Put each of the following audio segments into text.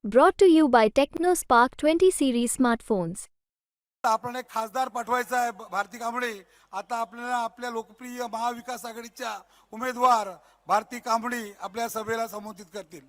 Brought to you by TechnoSpark 20 series smartphones. आपण एक खासदार पाठवायचा आहे भारती कांबळे. आता आपल्याला आपल्या लोकप्रिय महाविकास आघाडीच्या उमेदवार भारती कांबळे आपल्या सभेला संबोधित करतील.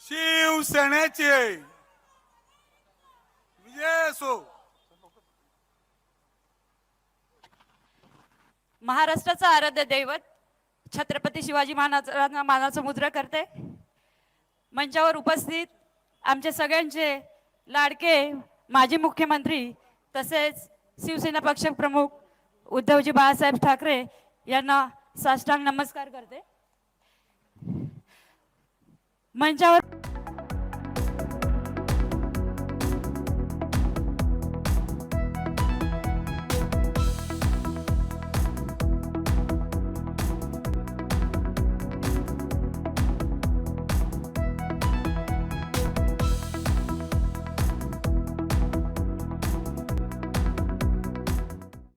शिवसेनेचे विजय असो. महाराष्ट्राचा आराध्य दैवत छत्रपती शिवाजी महाराजांना मानाचा मुद्रा करते. मंचावर उपस्थित आमचे सगळ्यांचे लाडके माजी मुख्यमंत्री तसेच शिवसेना पक्ष प्रमुख उद्धवजी बाळासाहेब ठाकरे यांना साष्टांग नमस्कार करते. मंचावर